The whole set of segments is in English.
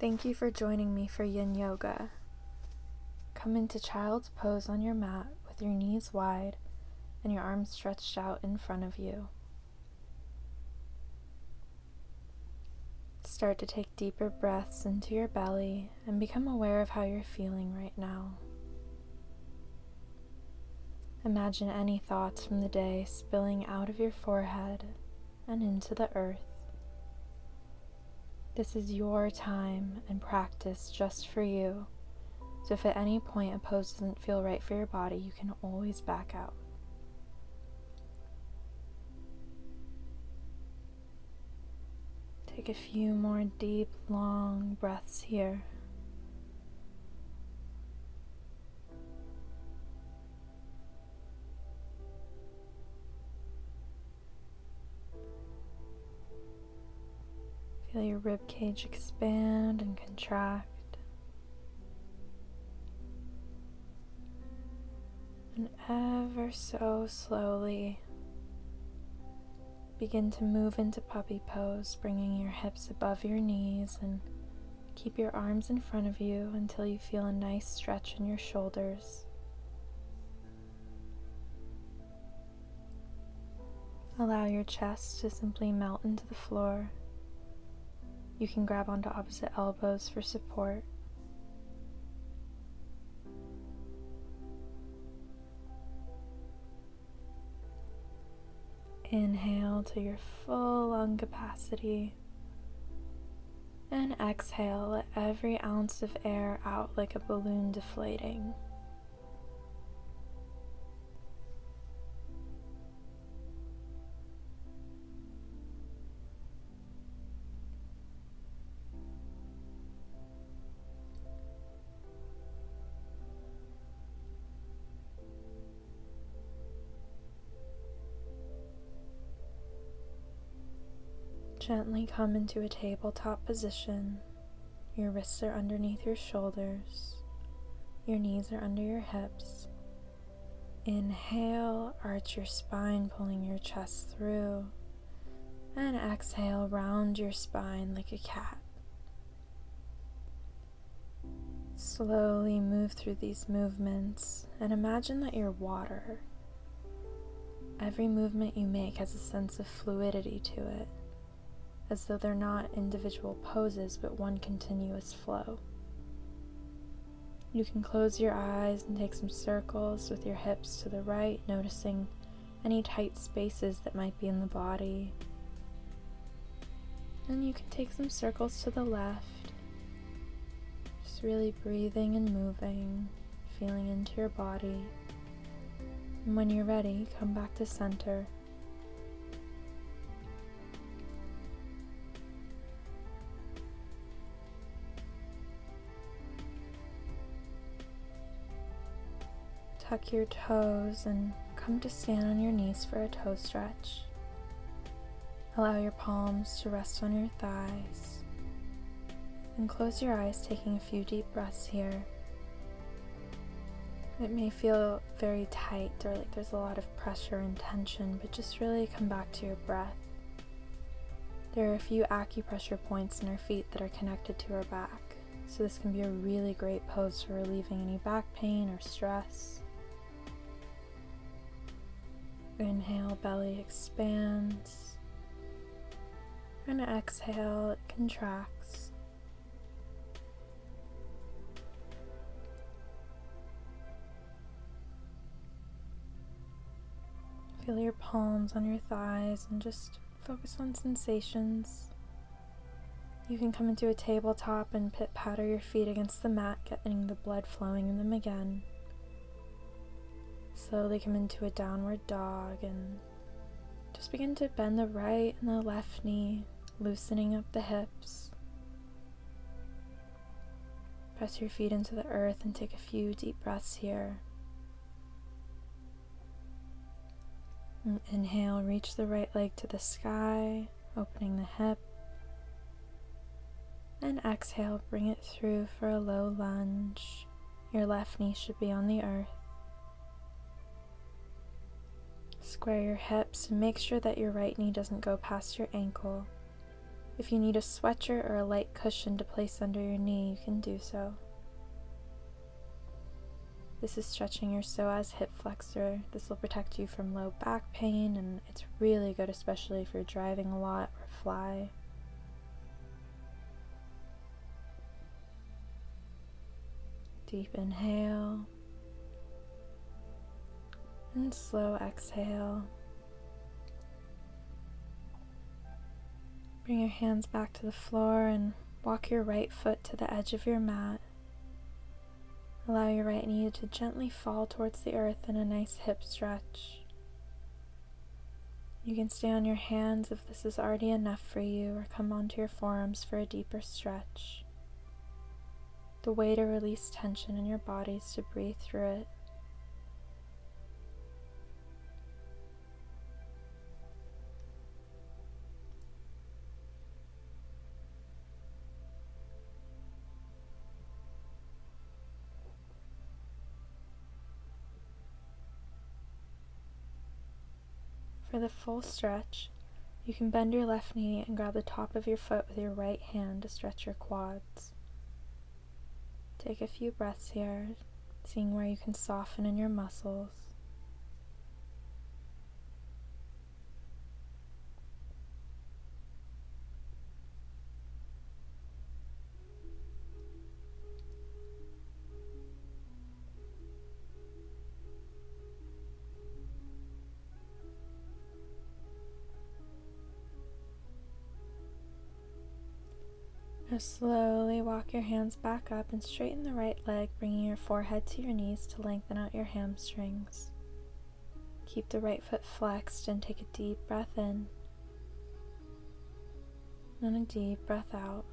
Thank you for joining me for Yin Yoga. Come into child's pose on your mat with your knees wide and your arms stretched out in front of you. Start to take deeper breaths into your belly and become aware of how you're feeling right now. Imagine any thoughts from the day spilling out of your forehead and into the earth. This is your time and practice just for you, so if at any point a pose doesn't feel right for your body, you can always back out. Take a few more deep, long breaths here. Feel your rib cage expand and contract. And ever so slowly, begin to move into puppy pose, bringing your hips above your knees, and keep your arms in front of you until you feel a nice stretch in your shoulders. Allow your chest to simply melt into the floor. You can grab onto opposite elbows for support. Inhale to your full lung capacity, and exhale, let every ounce of air out like a balloon deflating. Gently come into a tabletop position. Your wrists are underneath your shoulders. Your knees are under your hips. Inhale, arch your spine, pulling your chest through. And exhale, round your spine like a cat. Slowly move through these movements and imagine that you're water. Every movement you make has a sense of fluidity to it, as though they're not individual poses but one continuous flow. You can close your eyes and take some circles with your hips to the right, noticing any tight spaces that might be in the body. And you can take some circles to the left, just really breathing and moving, feeling into your body. And when you're ready, come back to center. Tuck your toes and come to stand on your knees for a toe stretch. Allow your palms to rest on your thighs. And close your eyes, taking a few deep breaths here. It may feel very tight or like there's a lot of pressure and tension, but just really come back to your breath. There are a few acupressure points in our feet that are connected to our back, so this can be a really great pose for relieving any back pain or stress. Inhale, belly expands, and exhale, it contracts. Feel your palms on your thighs and just focus on sensations. You can come into a tabletop and patter your feet against the mat, getting the blood flowing in them again. Slowly come into a downward dog and just begin to bend the right and the left knee, loosening up the hips. Press your feet into the earth and take a few deep breaths here. And inhale, reach the right leg to the sky, opening the hip. And exhale, bring it through for a low lunge. Your left knee should be on the earth. Square your hips and make sure that your right knee doesn't go past your ankle. If you need a sweatshirt or a light cushion to place under your knee, you can do so. This is stretching your psoas hip flexor. This will protect you from low back pain, and it's really good especially if you're driving a lot or fly. Deep inhale and slow exhale. Bring your hands back to the floor and walk your right foot to the edge of your mat. Allow your right knee to gently fall towards the earth in a nice hip stretch. You can stay on your hands if this is already enough for you, or come onto your forearms for a deeper stretch. The way to release tension in your body is to breathe through it. For the full stretch, you can bend your left knee and grab the top of your foot with your right hand to stretch your quads. Take a few breaths here, seeing where you can soften in your muscles. Now slowly walk your hands back up and straighten the right leg, bringing your forehead to your knees to lengthen out your hamstrings. Keep the right foot flexed and take a deep breath in and a deep breath out.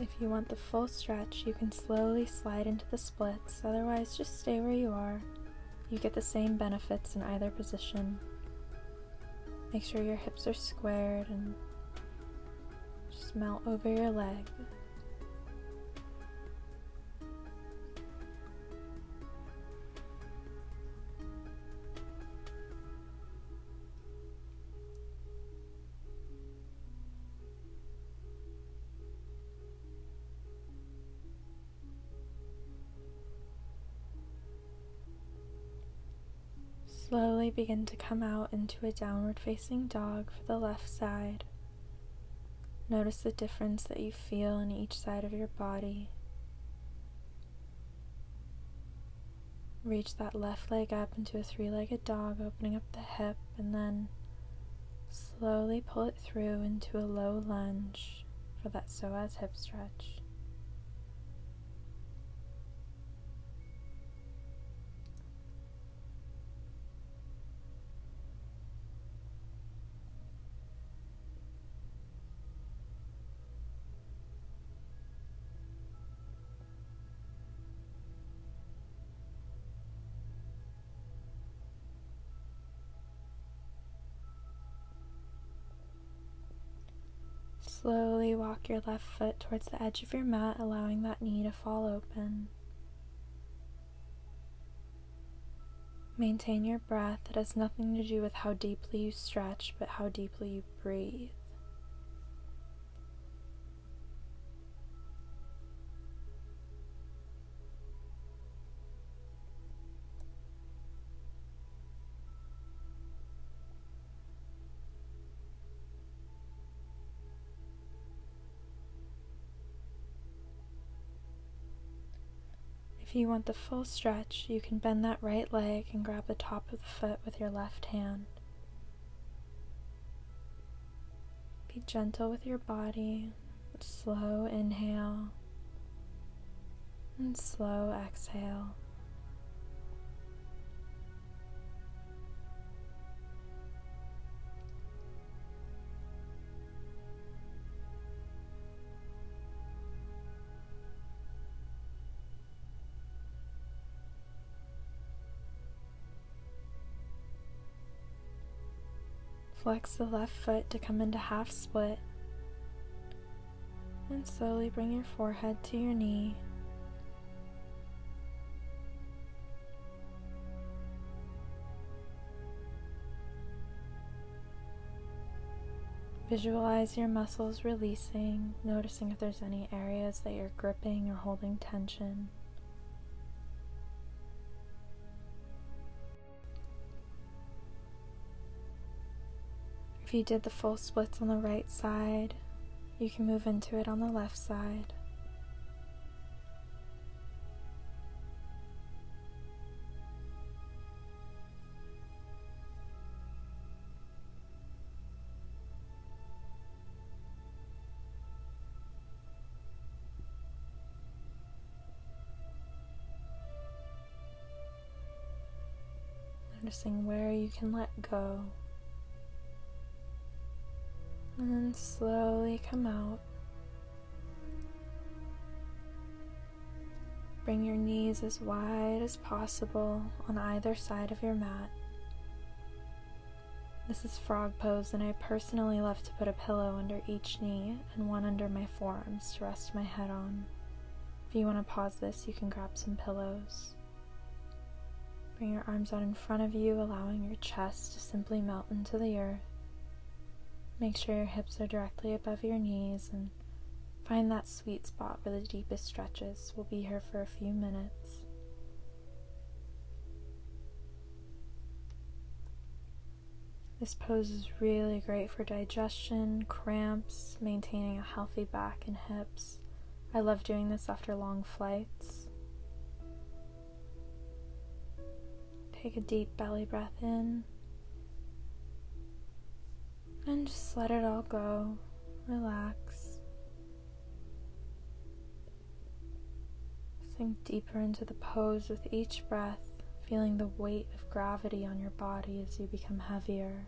If you want the full stretch, you can slowly slide into the splits, otherwise just stay where you are. You get the same benefits in either position. Make sure your hips are squared and just melt over your leg. Slowly begin to come out into a downward facing dog for the left side. Notice the difference that you feel in each side of your body. Reach that left leg up into a three-legged dog, opening up the hip, and then slowly pull it through into a low lunge for that psoas hip stretch. Slowly walk your left foot towards the edge of your mat, allowing that knee to fall open. Maintain your breath. It has nothing to do with how deeply you stretch, but how deeply you breathe. If you want the full stretch, you can bend that right leg and grab the top of the foot with your left hand. Be gentle with your body. Slow inhale and slow exhale. Flex the left foot to come into half split, and slowly bring your forehead to your knee. Visualize your muscles releasing, noticing if there's any areas that you're gripping or holding tension. If you did the full splits on the right side, you can move into it on the left side. Noticing where you can let go. And then slowly come out. Bring your knees as wide as possible on either side of your mat. This is frog pose, and I personally love to put a pillow under each knee and one under my forearms to rest my head on. If you want to pause this, you can grab some pillows. Bring your arms out in front of you, allowing your chest to simply melt into the earth. Make sure your hips are directly above your knees and find that sweet spot where the deepest stretches. We'll be here for a few minutes. This pose is really great for digestion, cramps, maintaining a healthy back and hips. I love doing this after long flights. Take a deep belly breath in and just let it all go. Relax. Sink deeper into the pose with each breath, feeling the weight of gravity on your body as you become heavier.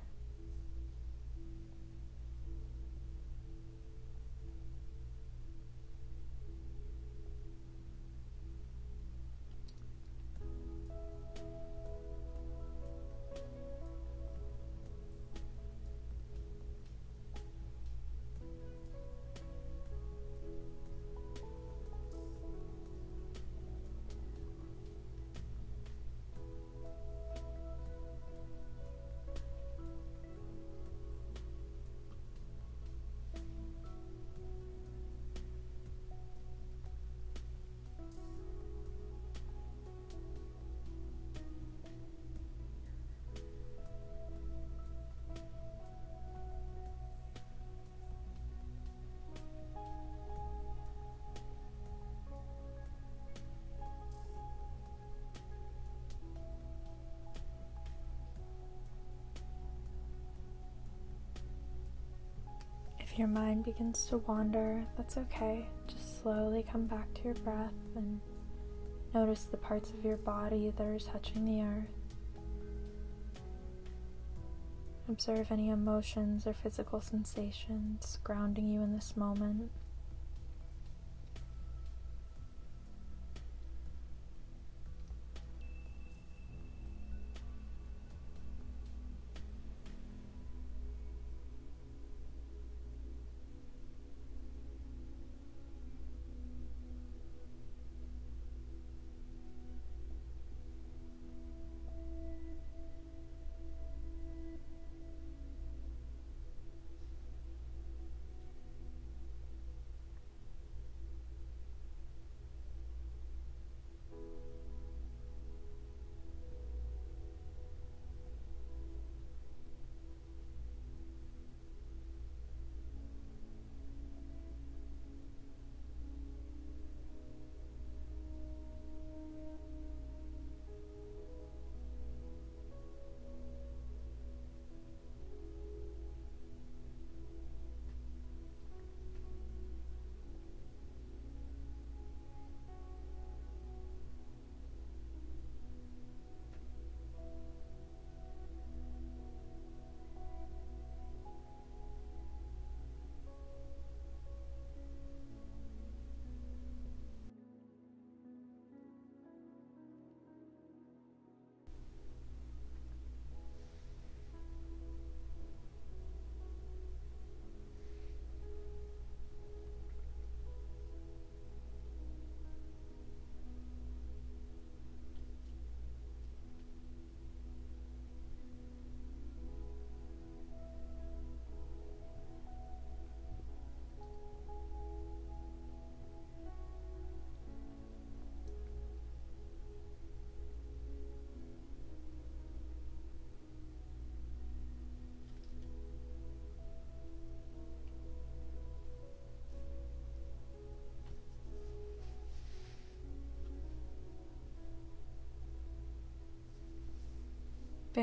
If your mind begins to wander, that's okay. Just slowly come back to your breath and notice the parts of your body that are touching the earth. Observe any emotions or physical sensations grounding you in this moment.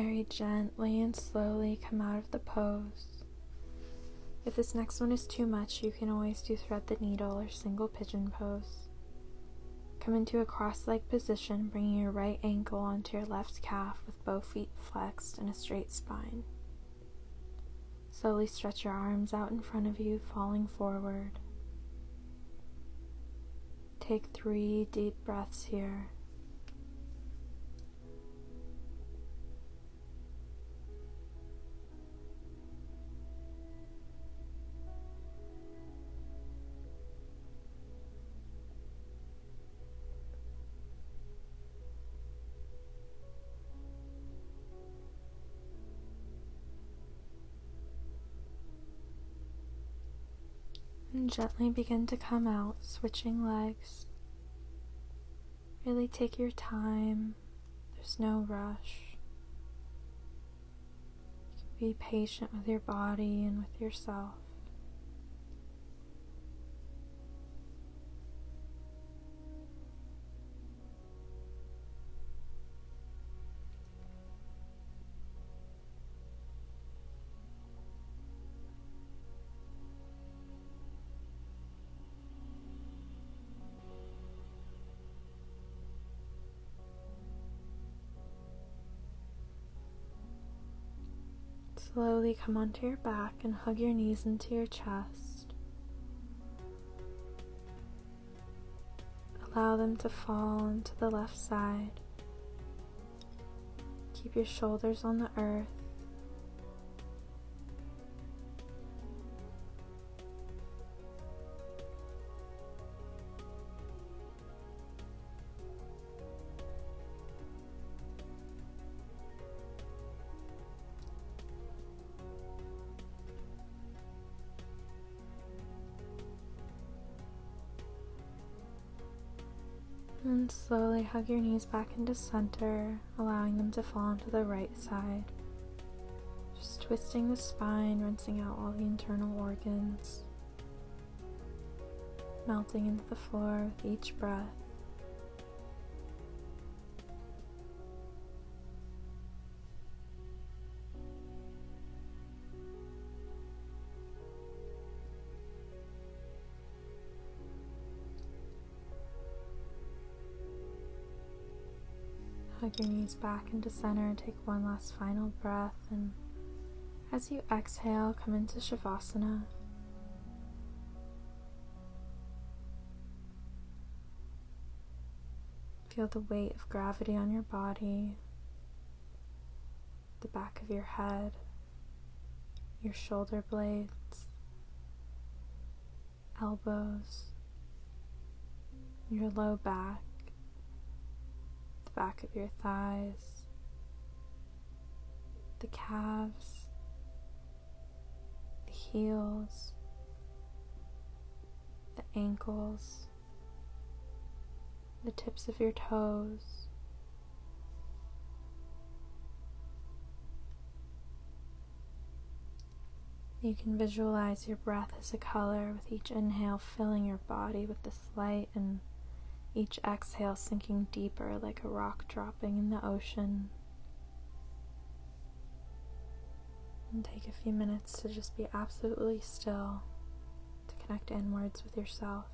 very gently and slowly come out of the pose. If this next one is too much, you can always do thread the needle or single pigeon pose. Come into a cross-legged position, bringing your right ankle onto your left calf with both feet flexed and a straight spine. Slowly stretch your arms out in front of you, falling forward. Take 3 deep breaths here. And gently begin to come out, switching legs. Really take your time. There's no rush. Be patient with your body and with yourself. Slowly come onto your back and hug your knees into your chest. Allow them to fall into the left side. Keep your shoulders on the earth. And slowly hug your knees back into center, allowing them to fall onto the right side. Just twisting the spine, rinsing out all the internal organs. Melting into the floor with each breath. Hug your knees back into center, take one last final breath, and as you exhale, come into Shavasana. Feel the weight of gravity on your body, the back of your head, your shoulder blades, elbows, your low back, back of your thighs, the calves, the heels, the ankles, the tips of your toes, you can visualize your breath as a color, with each inhale filling your body with this light and each exhale sinking deeper like a rock dropping in the ocean. And take a few minutes to just be absolutely still, to connect inwards with yourself.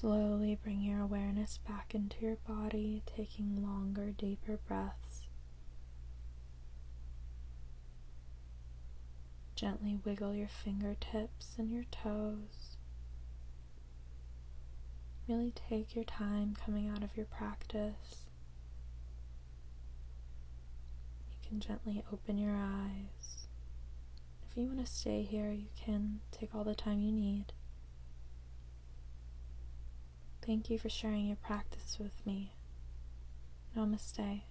Slowly bring your awareness back into your body, taking longer, deeper breaths. Gently wiggle your fingertips and your toes. Really take your time coming out of your practice. You can gently open your eyes. If you want to stay here, you can take all the time you need. Thank you for sharing your practice with me. Namaste.